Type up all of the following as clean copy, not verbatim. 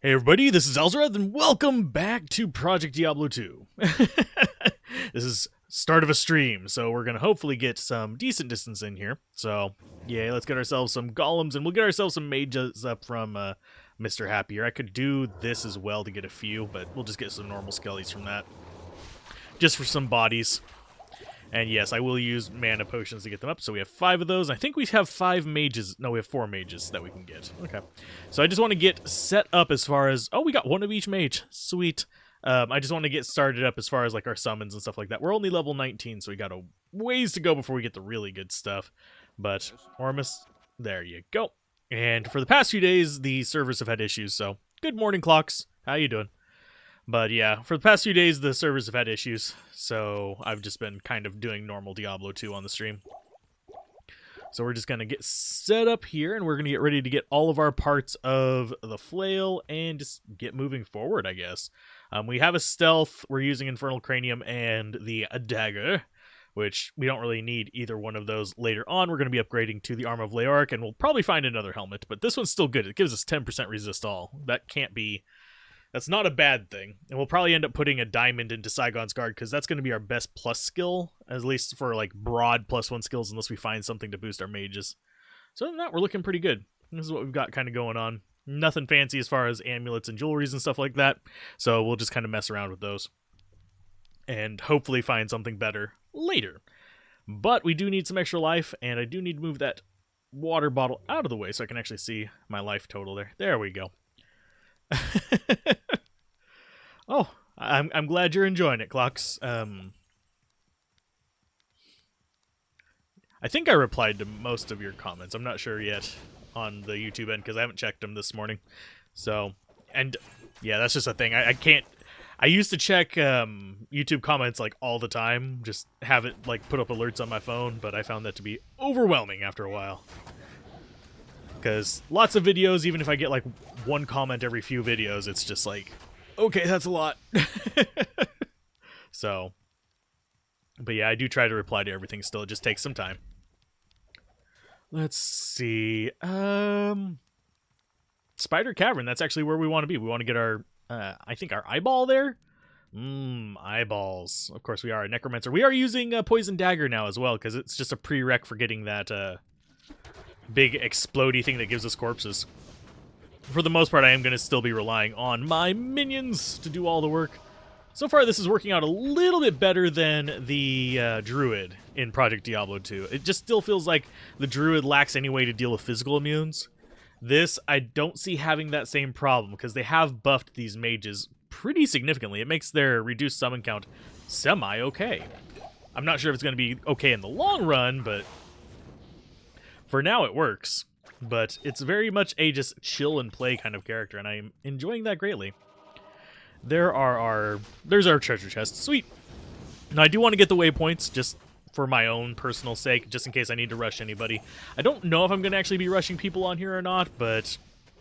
Hey everybody, this is Alzorath, and welcome back to Project Diablo 2. This is start of a stream, so we're going to hopefully get some decent distance in here. So, yeah, let's get ourselves some golems, and we'll get ourselves some mages up from Mr. Happy here. I could do this as well to get a few, but we'll just get some normal skellies from that. Just for some bodies. And yes, I will use mana potions to get them up. So we have 5 of those. I think we have 5 mages. No, we have 4 mages that we can get. Okay. So I just want to get set up as far as... Oh, we got one of each mage. Sweet. I just want to get started up as far as like our summons and stuff like that. We're only level 19, so we got a ways to go before we get the really good stuff. But Ormus, there you go. And for the past few days, the servers have had issues. So good morning, clocks. How you doing? But yeah, for the past few days, the servers have had issues, so I've just been kind of doing normal Diablo 2 on the stream. So we're just going to get set up here, and we're going to get ready to get all of our parts of the flail and just get moving forward, I guess. We have a stealth, we're using Infernal Cranium and the dagger, which we don't really need either one of those later on. We're going to be upgrading to the Arm of Leoric, and we'll probably find another helmet, but this one's still good. It gives us 10% resist all. That can't be... That's not a bad thing. And we'll probably end up putting a diamond into Saigon's Guard because that's going to be our best plus skill, at least for like broad +1 skills, unless we find something to boost our mages. So other than that, we're looking pretty good. This is what we've got kind of going on. Nothing fancy as far as amulets and jewelries and stuff like that. So we'll just kind of mess around with those. And hopefully find something better later. But we do need some extra life, and I do need to move that water bottle out of the way so I can actually see my life total there. There we go. Oh, I'm glad you're enjoying it, Clocks. I think I replied to most of your comments. I'm not sure yet on the YouTube end because I haven't checked them this morning. So, and yeah, that's just a thing. I can't. I used to check YouTube comments like all the time, just have it like put up alerts on my phone, but I found that to be overwhelming after a while. Because lots of videos, even if I get like one comment every few videos, it's just like, okay, that's a lot. So, but yeah, I do try to reply to everything still. It just takes some time. Let's see. Spider Cavern, that's actually where we want to be. We want to get our, I think our eyeball there. Eyeballs. Of course we are a Necromancer. We are using a Poison Dagger now as well, because it's just a prereq for getting that, big explodey thing that gives us corpses. For the most part, I am going to still be relying on my minions to do all the work. So far, this is working out a little bit better than the Druid in Project Diablo 2. It just still feels like the Druid lacks any way to deal with physical immunes. This, I don't see having that same problem, because they have buffed these mages pretty significantly. It makes their reduced summon count semi-okay. I'm not sure if it's going to be okay in the long run, but... for now, it works, but it's very much a just chill and play kind of character, and I'm enjoying that greatly. There's our treasure chest. Sweet. Now, I do want to get the waypoints just for my own personal sake, just in case I need to rush anybody. I don't know if I'm going to actually be rushing people on here or not, but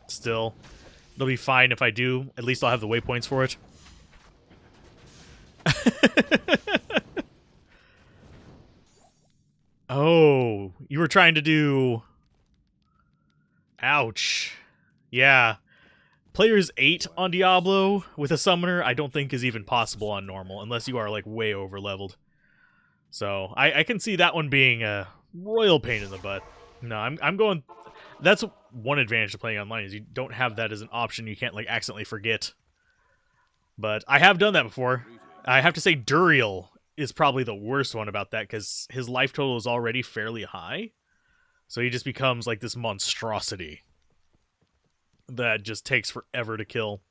still, it'll be fine if I do. At least I'll have the waypoints for it. Oh, you were trying to do... Ouch. Yeah. Players 8 on Diablo with a summoner, I don't think is even possible on normal, unless you are, like, way over-leveled. So, I can see that one being a royal pain in the butt. No, I'm going... That's one advantage of playing online, is you don't have that as an option. You can't, like, accidentally forget. But I have done that before. I have to say Duriel is probably the worst one about that, because his life total is already fairly high. So he just becomes like this monstrosity that just takes forever to kill.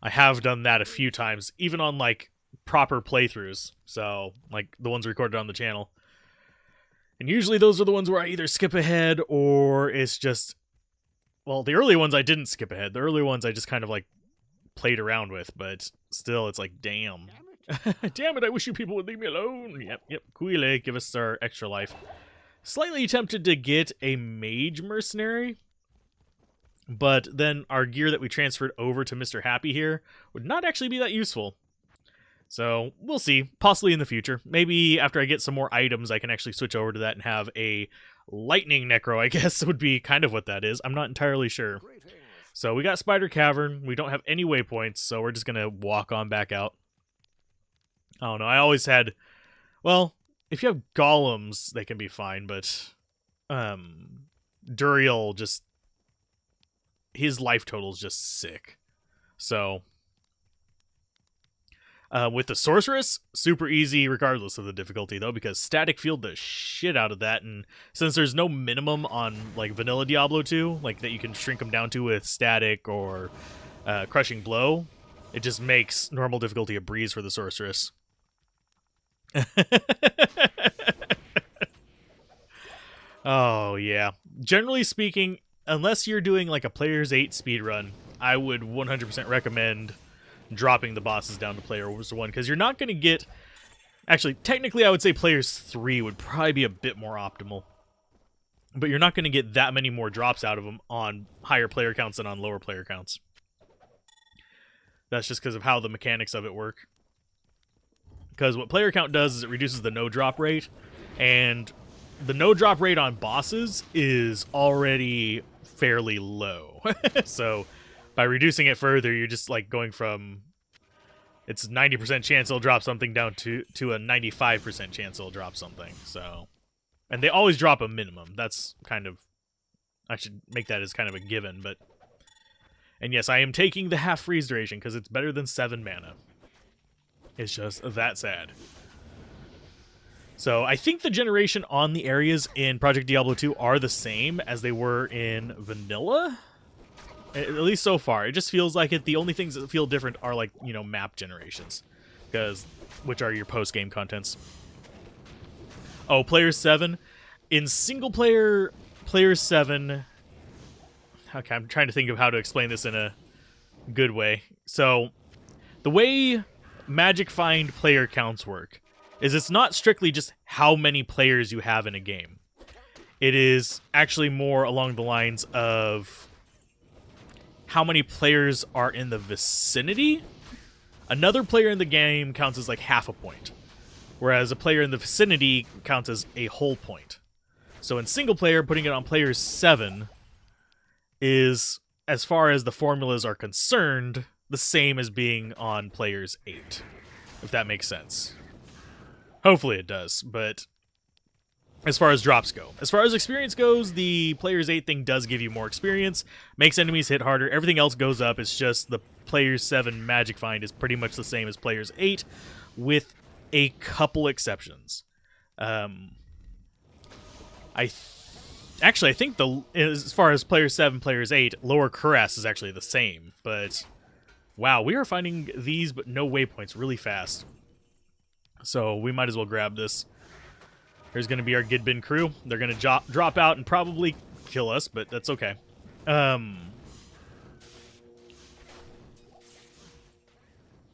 I have done that a few times, even on like proper playthroughs. So like the ones recorded on the channel. And usually those are the ones where I either skip ahead or it's just... Well, the early ones I didn't skip ahead. The early ones I just kind of like played around with, but still it's like, damn. Damn it, I wish you people would leave me alone. Yep. Quile, give us our extra life. Slightly tempted to get a mage mercenary, but then our gear that we transferred over to Mr. Happy here would not actually be that useful. So we'll see, possibly in the future. Maybe after I get some more items, I can actually switch over to that and have a lightning necro, I guess would be kind of what that is. I'm not entirely sure. So we got Spider Cavern. We don't have any waypoints, so we're just going to walk on back out. I don't know. I always had... Well, if you have golems, they can be fine, but... Duriel just... His life total is just sick. So... with the Sorceress, super easy regardless of the difficulty, though, because Static Field the shit out of that, and since there's no minimum on, like, Vanilla Diablo 2, like, that you can shrink them down to with Static or Crushing Blow, it just makes normal difficulty a breeze for the Sorceress. Oh, yeah. Generally speaking, unless you're doing, like, a Player's 8 speedrun, I would 100% recommend... dropping the bosses down to Player's 1, because you're not going to get... Actually, technically, I would say Player's 3 would probably be a bit more optimal. But you're not going to get that many more drops out of them on higher player counts than on lower player counts. That's just because of how the mechanics of it work. Because what player count does is it reduces the no-drop rate, and the no-drop rate on bosses is already fairly low. So... by reducing it further, you're just like going from it's 90% chance it'll drop something down to a 95% chance it'll drop something. So, and they always drop a minimum. That's kind of, I should make that as kind of a given. But, and yes, I am taking the half freeze duration because it's better than 7 mana. It's just that sad. So I think the generation on the areas in Project Diablo 2 are the same as they were in Vanilla. At least so far. It just feels like it. The only things that feel different are, like, you know, map generations. Which are your post-game contents. Oh, Player 7. In single player, Player 7... Okay, I'm trying to think of how to explain this in a good way. So, the way Magic Find player counts work is it's not strictly just how many players you have in a game. It is actually more along the lines of... how many players are in the vicinity. Another player in the game counts as like half a point, whereas a player in the vicinity counts as a whole point. So in single player, putting it on Player 7 is, as far as the formulas are concerned, the same as being on Players 8, if that makes sense. Hopefully it does, but as far as drops go. As far as experience goes, the Player's 8 thing does give you more experience, makes enemies hit harder, everything else goes up. It's just the Player's 7 Magic Find is pretty much the same as Player's 8, with a couple exceptions. I think as far as Player's 7, Player's 8, Lower Caress is actually the same, but wow, we are finding these but no waypoints really fast. So we might as well grab this. Here's going to be our Gidbin crew. They're going to drop out and probably kill us, but that's okay.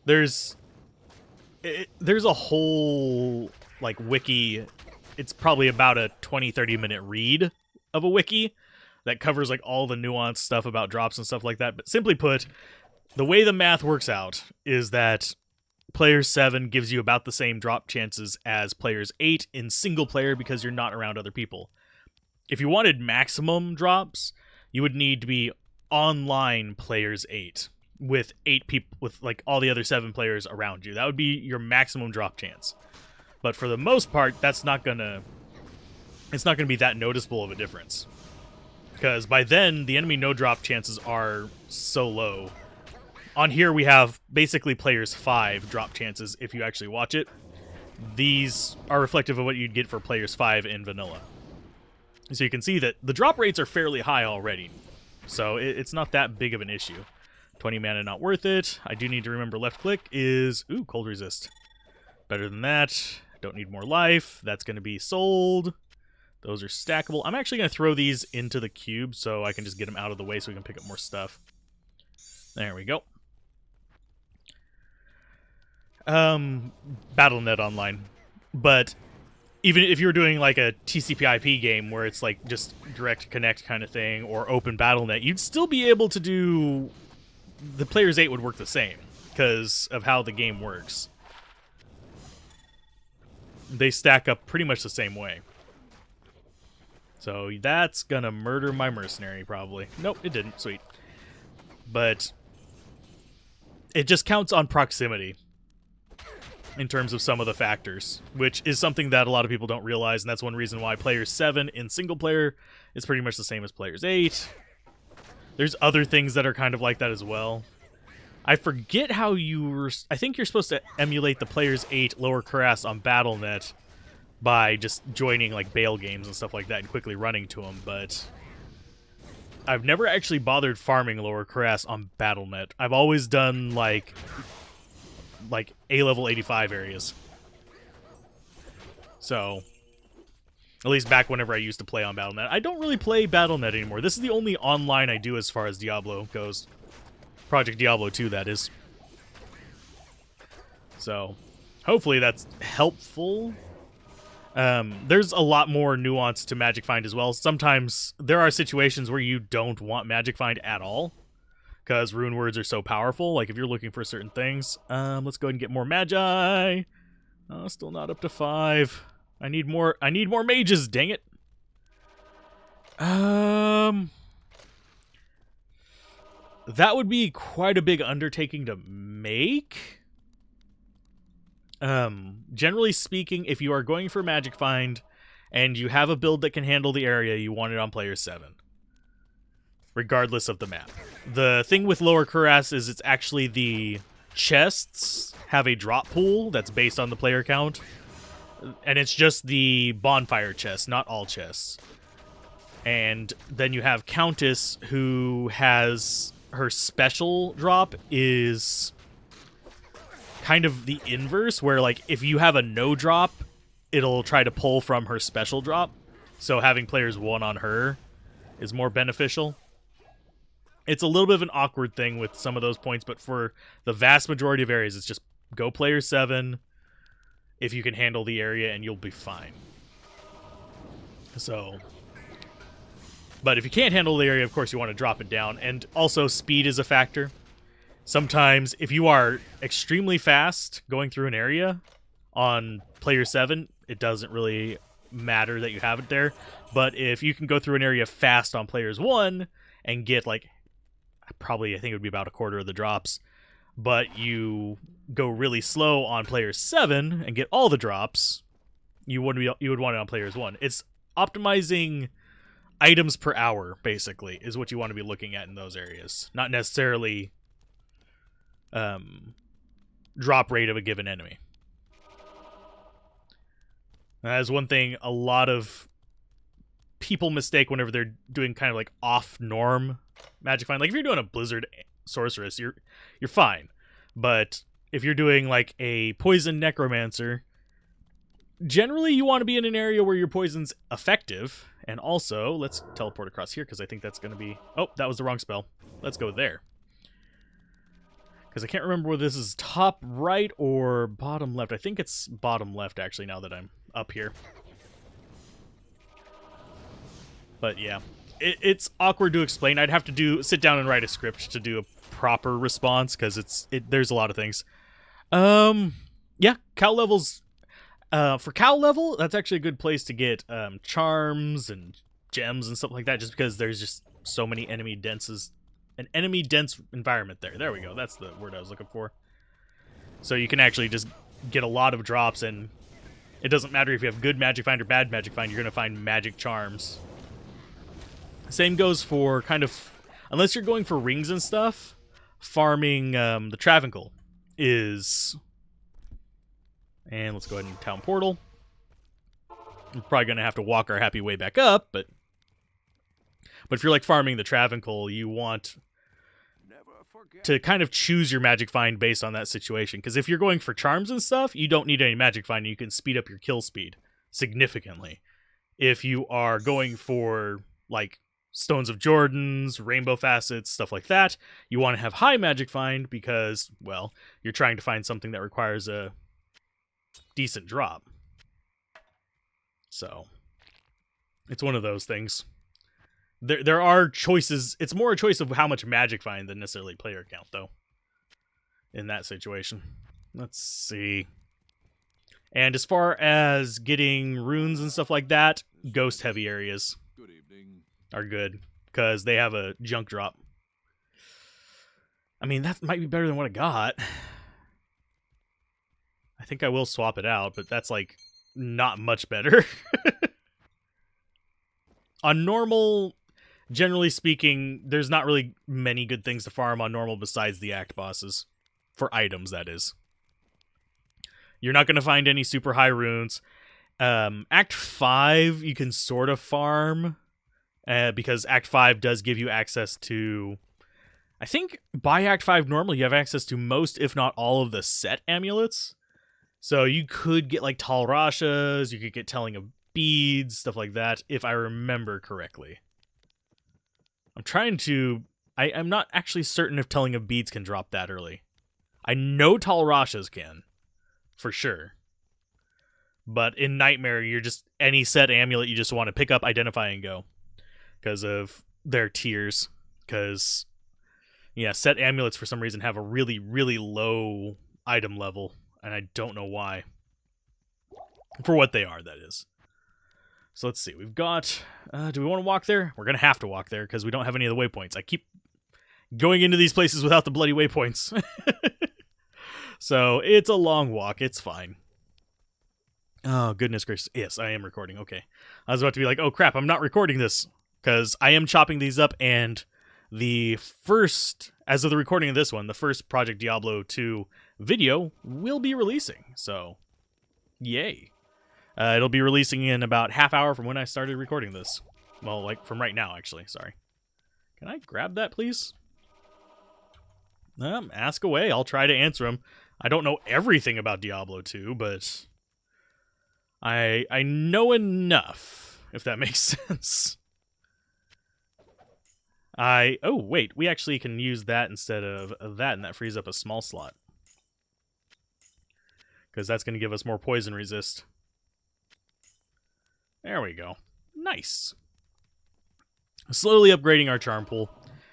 There's a whole, like, wiki. It's probably about a 20-30 minute read of a wiki that covers, like, all the nuanced stuff about drops and stuff like that. But simply put, the way the math works out is that Player 7 gives you about the same drop chances as Player's 8 in single player because you're not around other people. If you wanted maximum drops, you would need to be online Player's 8 with 8 people, with like all the other 7 players around you. That would be your maximum drop chance. But for the most part, it's not gonna be that noticeable of a difference, because by then the enemy no drop chances are so low. On here, we have basically Player's 5 drop chances if you actually watch it. These are reflective of what you'd get for Player's 5 in Vanilla. So you can see that the drop rates are fairly high already. So it's not that big of an issue. 20 mana not worth it. I do need to remember left click is... Ooh, cold resist. Better than that. Don't need more life. That's going to be sold. Those are stackable. I'm actually going to throw these into the cube so I can just get them out of the way so we can pick up more stuff. There we go. Battlenet online. But even if you were doing like a TCP/IP game where it's like just direct connect kind of thing, or open Battlenet, you'd still be able to do... The Player's 8 would work the same because of how the game works. They stack up pretty much the same way. So that's gonna murder my mercenary, probably. Nope, it didn't. Sweet. but it just counts on proximity in terms of some of the factors, which is something that a lot of people don't realize, and that's one reason why Players 7 in single player is pretty much the same as Players 8. There's other things that are kind of like that as well. I forget how you were... I think you're supposed to emulate the Players 8 lower class on Battlenet by just joining like bail games and stuff like that and quickly running to them, but I've never actually bothered farming lower class on Battlenet. I've always done like A-level 85 areas. So, at least back whenever I used to play on Battlenet. I don't really play Battlenet anymore. This is the only online I do as far as Diablo goes. Project Diablo 2, that is. So, hopefully that's helpful. There's a lot more nuance to Magic Find as well. Sometimes there are situations where you don't want Magic Find at all, because rune words are so powerful. Like if you're looking for certain things. Let's go ahead and get more Magi. Oh, still not up to 5. I need more mages, dang it. That would be quite a big undertaking to make. Generally speaking, if you are going for Magic Find and you have a build that can handle the area, you want it on Player 7. Regardless of the map. The thing with Lower Cuirass is it's actually the chests have a drop pool that's based on the player count. And it's just the bonfire chest, not all chests. And then you have Countess, who has her special drop is kind of the inverse, where like if you have a no drop, it'll try to pull from her special drop. So having players 1 on her is more beneficial. It's a little bit of an awkward thing with some of those points, but for the vast majority of areas, it's just go Player 7 if you can handle the area and you'll be fine. So, but if you can't handle the area, of course you want to drop it down. And also speed is a factor. Sometimes if you are extremely fast going through an area on Player 7, it doesn't really matter that you have it there. But if you can go through an area fast on Players 1 and get like, probably I think it would be about a quarter of the drops, but you go really slow on Player 7 and get all the drops, you would want it on Players 1. It's optimizing items per hour, basically, is what you want to be looking at in those areas. Not necessarily drop rate of a given enemy. That is one thing a lot of people mistake whenever they're doing kind of like off-norm Magic Find. Like if you're doing a Blizzard Sorceress, you're fine. But if you're doing like a Poison Necromancer, generally you want to be in an area where your poison's effective. And also, let's teleport across here because I think that's going to be... Oh, that was the wrong spell. Let's go there. Because I can't remember whether this is top right or bottom left. I think it's bottom left, actually, now that I'm up here. But yeah, it's awkward to explain. I'd have to sit down and write a script to do a proper response because there's a lot of things. Yeah, cow levels. For cow level, that's actually a good place to get charms and gems and stuff like that, just because there's just so many enemy dense environment there. There we go. That's the word I was looking for. So you can actually just get a lot of drops, and it doesn't matter if you have good Magic Find or bad Magic Find, you're going to find magic charms. Same goes for kind of, unless you're going for rings and stuff, farming the Travancore is... And let's go ahead and town portal. We're probably going to have to walk our happy way back up, but if you're like farming the Travancore, you want to kind of choose your Magic Find based on that situation. Because if you're going for charms and stuff, you don't need any Magic Find, and you can speed up your kill speed significantly. If you are going for like Stones of Jordans, Rainbow Facets, stuff like that, you want to have high Magic Find because, well, you're trying to find something that requires a decent drop. So it's one of those things. There are choices. It's more a choice of how much Magic Find than necessarily player count, though, in that situation. Let's see. And as far as getting runes and stuff like that, ghost heavy areas are good because they have a junk drop. I mean, that might be better than what I got. I think I will swap it out, but that's, like, not much better. On normal, generally speaking, there's not really many good things to farm on normal besides the act bosses. For items, that is. You're not going to find any super high runes. Act 5, you can sort of farm, because Act 5 does give you access to... I think by Act 5 normal, you have access to most, if not all, of the set amulets. So you could get, like, Talrashas, you could get Telling of Beads, stuff like that, if I remember correctly. I'm trying to... I'm not actually certain if Telling of Beads can drop that early. I know Talrashas can, for sure. But in Nightmare, you're just... any set amulet you just want to pick up, identify, and go. Because of their tiers. Because... yeah, set amulets for some reason have a really, really low item level, and I don't know why. For what they are, that is. So let's see, we've got... do we want to walk there? We're going to have to walk there, because we don't have any of the waypoints. I keep going into these places without the bloody waypoints. So, it's a long walk, it's fine. Oh, goodness gracious. Yes, I am recording, okay. I was about to be like, oh crap, I'm not recording this, because I am chopping these up, and... the first, as of the recording of this one, the first Project Diablo 2 video will be releasing. So, yay. It'll be releasing in about half hour from when I started recording this. Well, like, from right now, actually. Sorry. Can I grab that, please? Ask away. I'll try to answer them. I don't know everything about Diablo 2, but... I know enough, if that makes sense. Oh, wait, we actually can use that instead of that, and that frees up a small slot. Because that's going to give us more poison resist. There we go. Nice. Slowly upgrading our charm pool.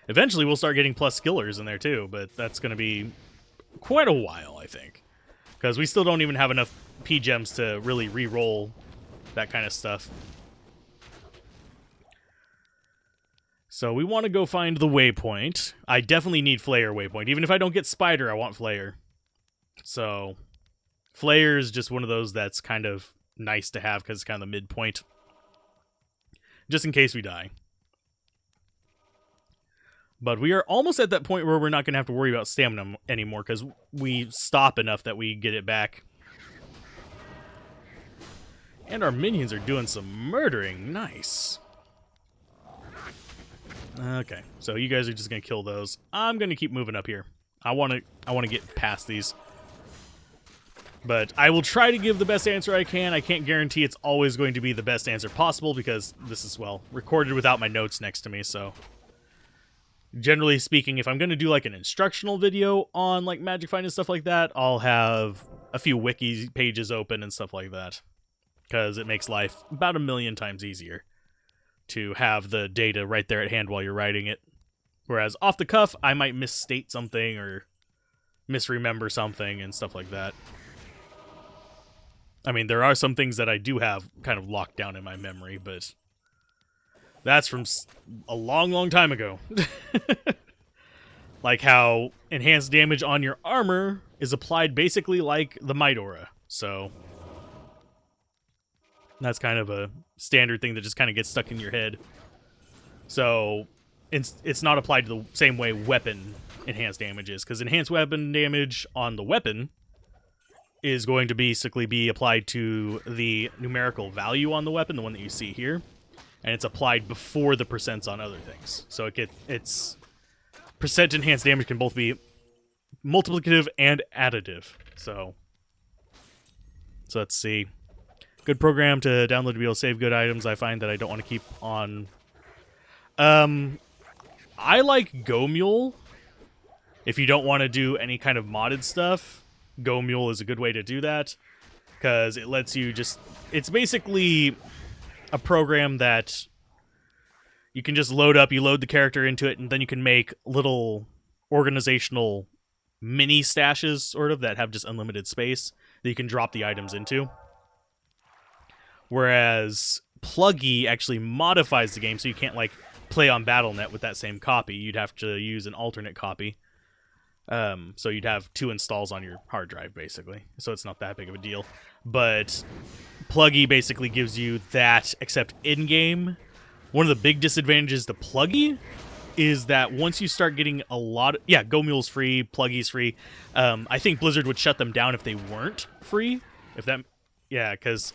Eventually, we'll start getting plus skillers in there, too, but that's going to be quite a while, I think. Because we still don't even have enough P-gems to really re-roll that kind of stuff. So we want to go find the waypoint. I definitely need Flayer waypoint. Even if I don't get Spider, I want Flayer. So, Flayer is just one of those that's kind of nice to have because it's kind of the midpoint. Just in case we die. But we are almost at that point where we're not going to have to worry about stamina anymore because we stop enough that we get it back. And our minions are doing some murdering. Nice. Okay, so you guys are just gonna kill those. I'm gonna keep moving up here. I wanna get past these. But I will try to give the best answer I can. I can't guarantee it's always going to be the best answer possible because this is, well, recorded without my notes next to me, so... generally speaking, if I'm gonna do like an instructional video on like Magic Find and stuff like that, I'll have a few wiki pages open and stuff like that. Because it makes life about 1,000,000 times easier to have the data right there at hand while you're writing it. Whereas off the cuff, I might misstate something or misremember something and stuff like that. I mean, there are some things that I do have kind of locked down in my memory, but that's from a long, long time ago. Like how enhanced damage on your armor is applied basically like the Might Aura. So that's kind of a standard thing that just kind of gets stuck in your head. So it's not applied to the same way weapon enhanced damage is, because enhanced weapon damage on the weapon is going to basically be applied to the numerical value on the weapon, the one that you see here, and it's applied before the percents on other things. So it's percent enhanced damage can both be multiplicative and additive. So let's see. Good program to download to be able to save good items. I find that I don't want to keep on. I like Go Mule. If you don't want to do any kind of modded stuff, Go Mule is a good way to do that. Because it lets you just... it's basically a program that you can just load up. You load the character into it, and then you can make little organizational mini stashes, sort of, that have just unlimited space that you can drop the items into. Whereas Pluggy actually modifies the game so you can't, like, play on Battlenet with that same copy. You'd have to use an alternate copy. So you'd have 2 installs on your hard drive, basically. So it's not that big of a deal. But Pluggy basically gives you that, except in-game. One of the big disadvantages to Pluggy is that once you start getting a lot of... Yeah, GoMule's free, Pluggy's free. I think Blizzard would shut them down if they weren't free. If that... Yeah, because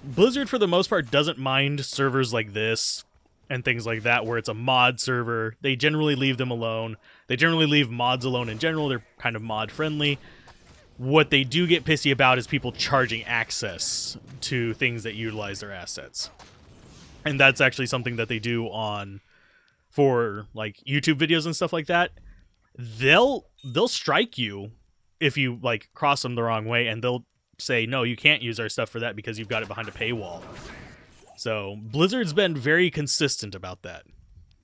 Blizzard, for the most part, doesn't mind servers like this and things like that, where it's a mod server. They generally leave them alone. They generally leave mods alone in general. They're kind of mod-friendly. What they do get pissy about is people charging access to things that utilize their assets. And that's actually something that they do for like YouTube videos and stuff like that. They'll strike you if you like cross them the wrong way, and they'll say, no, you can't use our stuff for that because you've got it behind a paywall. So Blizzard's been very consistent about that.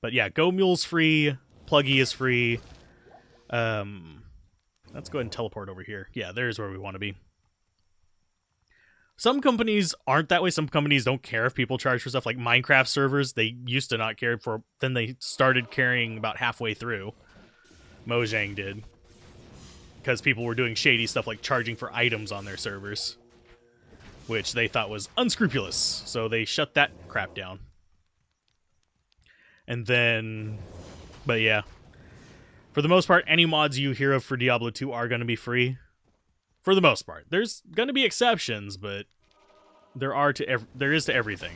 But yeah, GoMule's free, Pluggy is free. Let's go ahead and teleport over here. Yeah, there's where we want to be. Some companies aren't that way. Some companies don't care if people charge for stuff. Like Minecraft servers, they used to not care for. Then they started caring about halfway through. Mojang did. Because people were doing shady stuff like charging for items on their servers, which they thought was unscrupulous. So they shut that crap down. And then... But yeah. For the most part, any mods you hear of for Diablo 2 are going to be free. For the most part. There's going to be exceptions, but there is to everything.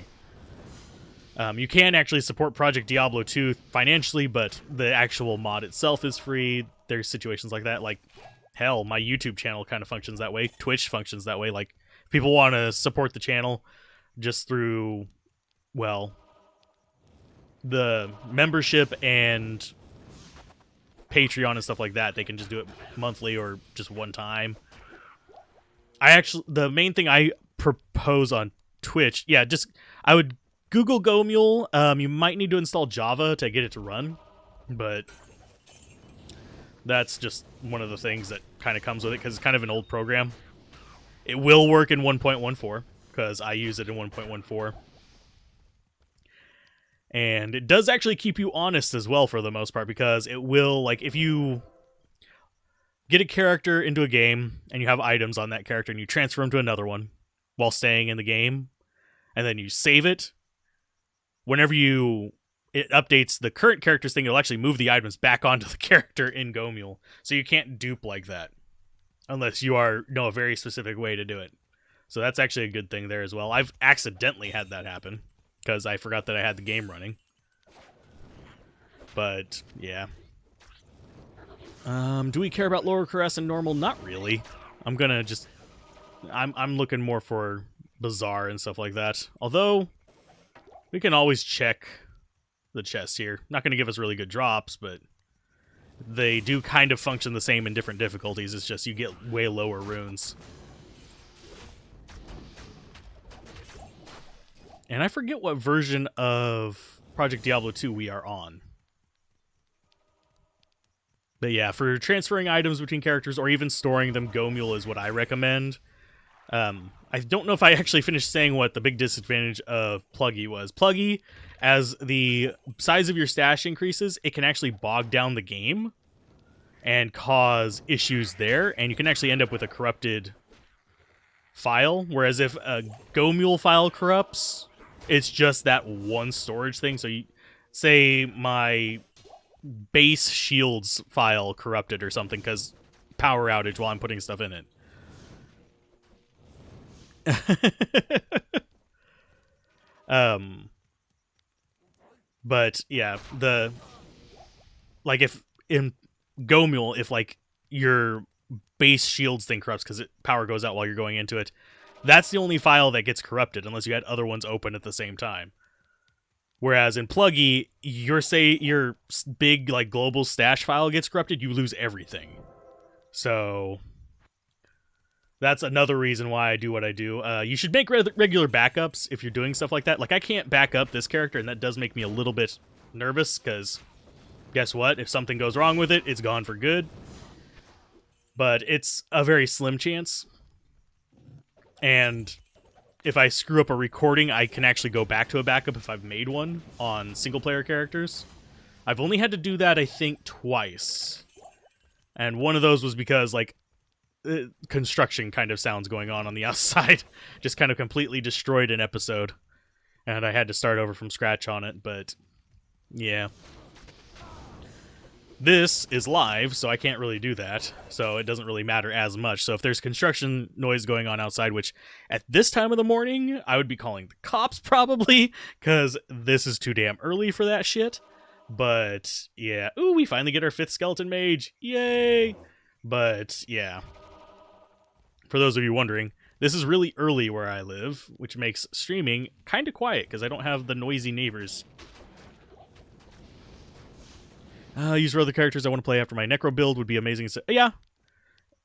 You can actually support Project Diablo 2 financially, but the actual mod itself is free. There's situations like that. Like, hell, my YouTube channel kind of functions that way. Twitch functions that way. Like, people want to support the channel just through, well, the membership and Patreon and stuff like that. They can just do it monthly or just one time. The main thing I propose on Twitch, yeah, I would Google GoMule. You might need to install Java to get it to run, but that's just one of the things that kind of comes with it because it's kind of an old program. It will work in 1.14 because I use it in 1.14. And it does actually keep you honest as well for the most part, because it will, like, if you get a character into a game and you have items on that character and you transfer them to another one while staying in the game, and then you save it, whenever it updates the current character's thing, it'll actually move the items back onto the character in GoMule. So you can't dupe like that unless you know a very specific way to do it. So that's actually a good thing there as well. I've accidentally had that happen because I forgot that I had the game running. But, yeah. Do we care about lower caress and normal? Not really. I'm gonna just... I'm looking more for Bazaar and stuff like that. Although, we can always check the chests here. Not gonna give us really good drops, but they do kind of function the same in different difficulties. It's just you get way lower runes. And I forget what version of Project Diablo 2 we are on. But yeah, for transferring items between characters or even storing them, GoMule is what I recommend. I don't know if I actually finished saying what the big disadvantage of Pluggy was. Pluggy, as the size of your stash increases, it can actually bog down the game and cause issues there, and you can actually end up with a corrupted file. Whereas if a GoMule file corrupts, it's just that one storage thing. So you say my base shields file corrupted or something because power outage while I'm putting stuff in it. But yeah, if in GoMule, if like your base shields thing corrupts because power goes out while you're going into it, that's the only file that gets corrupted unless you had other ones open at the same time. Whereas in Pluggy, your big like global stash file gets corrupted, you lose everything. So that's another reason why I do what I do. You should make regular backups if you're doing stuff like that. Like, I can't back up this character, and that does make me a little bit nervous, because guess what? If something goes wrong with it, it's gone for good. But it's a very slim chance. And if I screw up a recording, I can actually go back to a backup if I've made one on single-player characters. I've only had to do that, I think, twice. And one of those was because, like, construction kind of sounds going on the outside. Just kind of completely destroyed an episode. And I had to start over from scratch on it, but yeah. This is live, so I can't really do that. So it doesn't really matter as much. So if there's construction noise going on outside, which at this time of the morning, I would be calling the cops probably, because this is too damn early for that shit. But yeah. Ooh, we finally get our 5th skeleton mage. Yay! But yeah. For those of you wondering, this is really early where I live, which makes streaming kind of quiet because I don't have the noisy neighbors. Use for other characters I want to play after my Necro build would be amazing. So, yeah,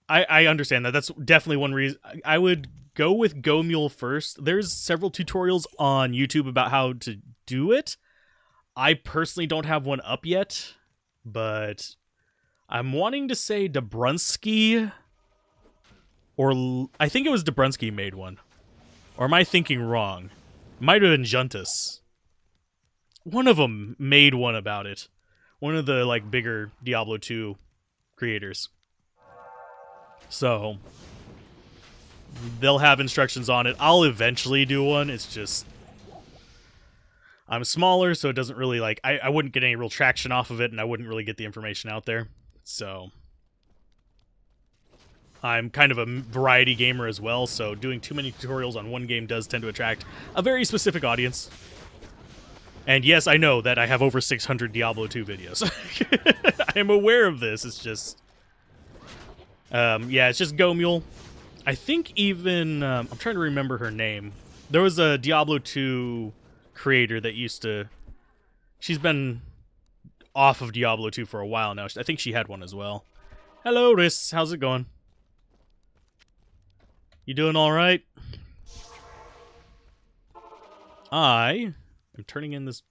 I understand that. That's definitely one reason. I would go with Go Mule first. There's several tutorials on YouTube about how to do it. I personally don't have one up yet, but I'm wanting to say Dobrunsky, or I think it was Dobrunsky made one. Or am I thinking wrong? Might have been Juntus. One of them made one about it. One of the, like, bigger Diablo 2 creators. So, they'll have instructions on it. I'll eventually do one. It's just, I'm smaller, so it doesn't really, like, I wouldn't get any real traction off of it, and I wouldn't really get the information out there. So, I'm kind of a variety gamer as well, so doing too many tutorials on one game does tend to attract a very specific audience. And yes, I know that I have over 600 Diablo 2 videos. I am aware of this. It's just, yeah, it's just Go Mule. I think even, I'm trying to remember her name. There was a Diablo 2 creator that used to, she's been off of Diablo 2 for a while now. I think she had one as well. Hello, Riss. How's it going? You doing all right? I'm turning in this...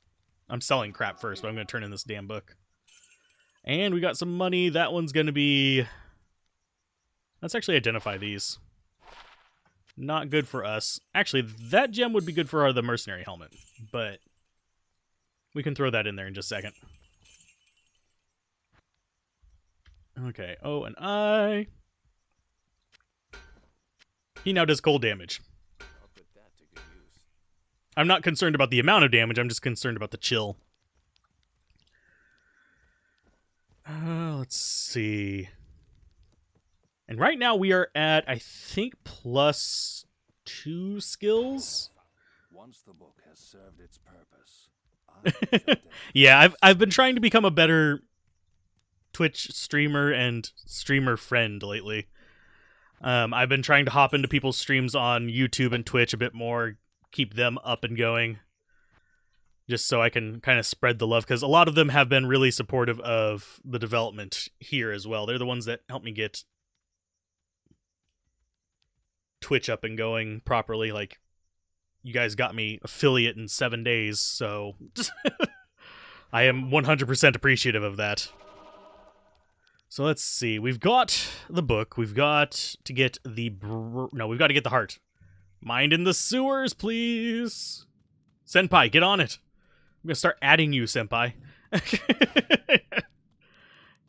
I'm selling crap first, but I'm going to turn in this damn book. And we got some money. That one's going to be... Let's actually identify these. Not good for us. Actually, that gem would be good for the mercenary helmet. But we can throw that in there in just a second. Okay. Oh, and I... He now does cold damage. I'm not concerned about the amount of damage, I'm just concerned about the chill. Let's see. And right now we are at, I think, +2 skills. Once the book has served its purpose. Yeah, I've been trying to become a better Twitch streamer and streamer friend lately. I've been trying to hop into people's streams on YouTube and Twitch a bit more, keep them up and going, just so I can kind of spread the love, because a lot of them have been really supportive of the development here as well. They're the ones that helped me get Twitch up and going properly. Like, you guys got me affiliate in 7 days, so I am 100% appreciative of that. So let's see. We've got the book. We've got to get the... No, we've got to get the heart. Mind in the sewers, please. Senpai, get on it. I'm going to start adding you, Senpai.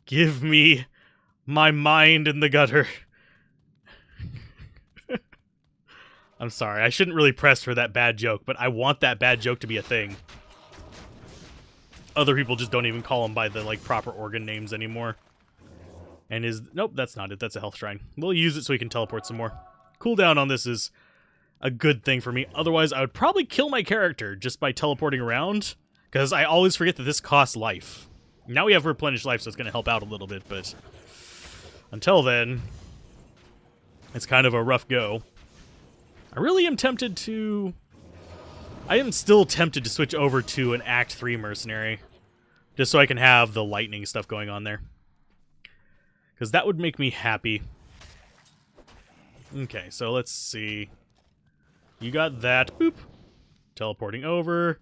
Give me my mind in the gutter. I'm sorry. I shouldn't really press for that bad joke, but I want that bad joke to be a thing. Other people just don't even call them by the, like, proper organ names anymore. And is... Nope, that's not it. That's a health shrine. We'll use it so we can teleport some more. Cooldown on this is a good thing for me. Otherwise, I would probably kill my character just by teleporting around, because I always forget that this costs life. Now we have replenished life, so it's going to help out a little bit, but until then, it's kind of a rough go. I really am tempted to... I am still tempted to switch over to an Act 3 mercenary, just so I can have the lightning stuff going on there, because that would make me happy. Okay, so let's see. You got that. Boop. Teleporting over.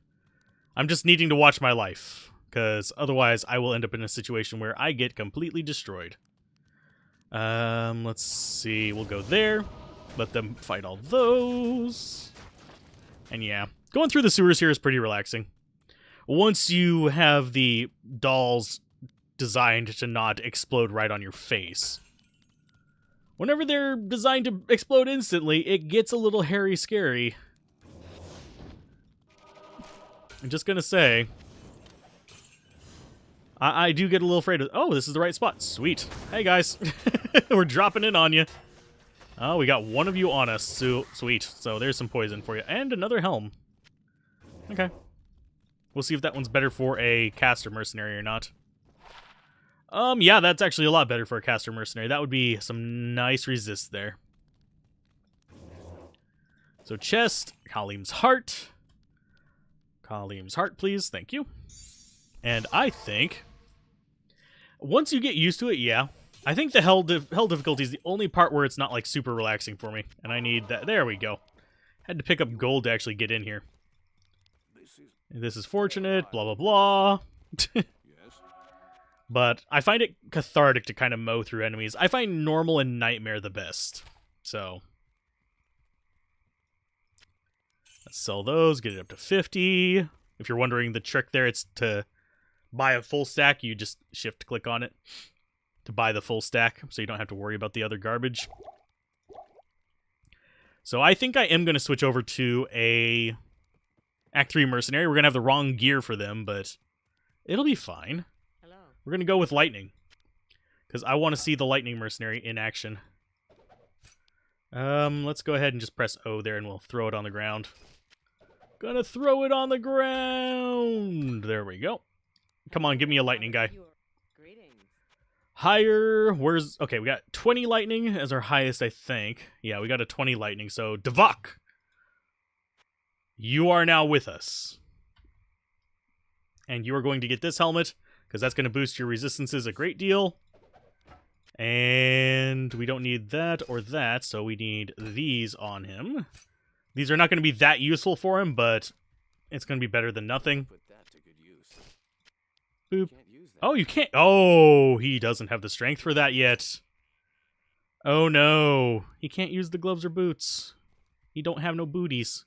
I'm just needing to watch my life, because otherwise I will end up in a situation where I get completely destroyed. Let's see. We'll go there. Let them fight all those. And yeah, going through the sewers here is pretty relaxing. Once you have the dolls designed to not explode right on your face. Whenever they're designed to explode instantly, it gets a little hairy scary. I'm just gonna say, I do get a little afraid of... Oh, this is the right spot. Sweet. Hey, guys. We're dropping in on you. Oh, we got one of you on us. So, sweet. So there's some poison for you. And another helm. Okay. We'll see if that one's better for a caster mercenary or not. Yeah, that's actually a lot better for a caster mercenary. That would be some nice resist there. So chest, Kalim's heart. Kalim's heart, please. Thank you. And I think... once you get used to it, yeah. I think the hell difficulty is the only part where it's not, like, super relaxing for me. And I need that. There we go. Had to pick up gold to actually get in here. This is fortunate, blah, blah, blah. But I find it cathartic to kind of mow through enemies. I find normal and nightmare the best. So... let's sell those, get it up to 50. If you're wondering the trick there, it's to... buy a full stack, you just shift-click on it to buy the full stack, so you don't have to worry about the other garbage. So I think I am going to switch over to a Act 3 Mercenary. We're going to have the wrong gear for them, but it'll be fine. Hello. We're going to go with Lightning, because I want to see the Lightning Mercenary in action. Let's go ahead and just press O there, and we'll throw it on the ground. Gonna throw it on the ground! There we go. Come on, give me a lightning guy. Higher, where's... okay, we got 20 lightning as our highest, I think. Yeah, we got a 20 lightning, so Devok! You are now with us. And you are going to get this helmet, because that's going to boost your resistances a great deal. And we don't need that or that, so we need these on him. These are not going to be that useful for him, but it's going to be better than nothing. Boop. Oh, you can't... oh, he doesn't have the strength for that yet. Oh, no. He can't use the gloves or boots. He don't have no booties.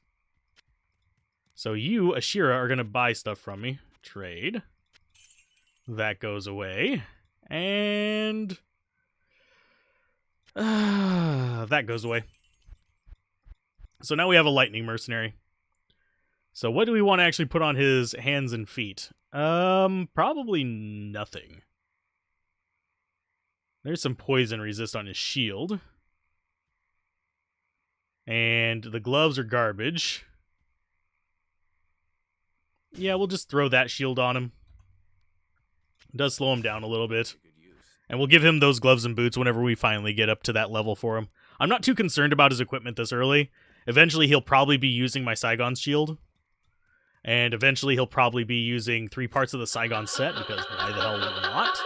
So you, Ashira, are going to buy stuff from me. Trade. That goes away. And... that goes away. So now we have a lightning mercenary. So what do we want to actually put on his hands and feet? Probably nothing. There's some poison resist on his shield. And the gloves are garbage. Yeah, we'll just throw that shield on him. It does slow him down a little bit. And we'll give him those gloves and boots whenever we finally get up to that level for him. I'm not too concerned about his equipment this early. Eventually he'll probably be using my Saigon's shield. And eventually he'll probably be using 3 parts of the Saigon set, because why the hell not?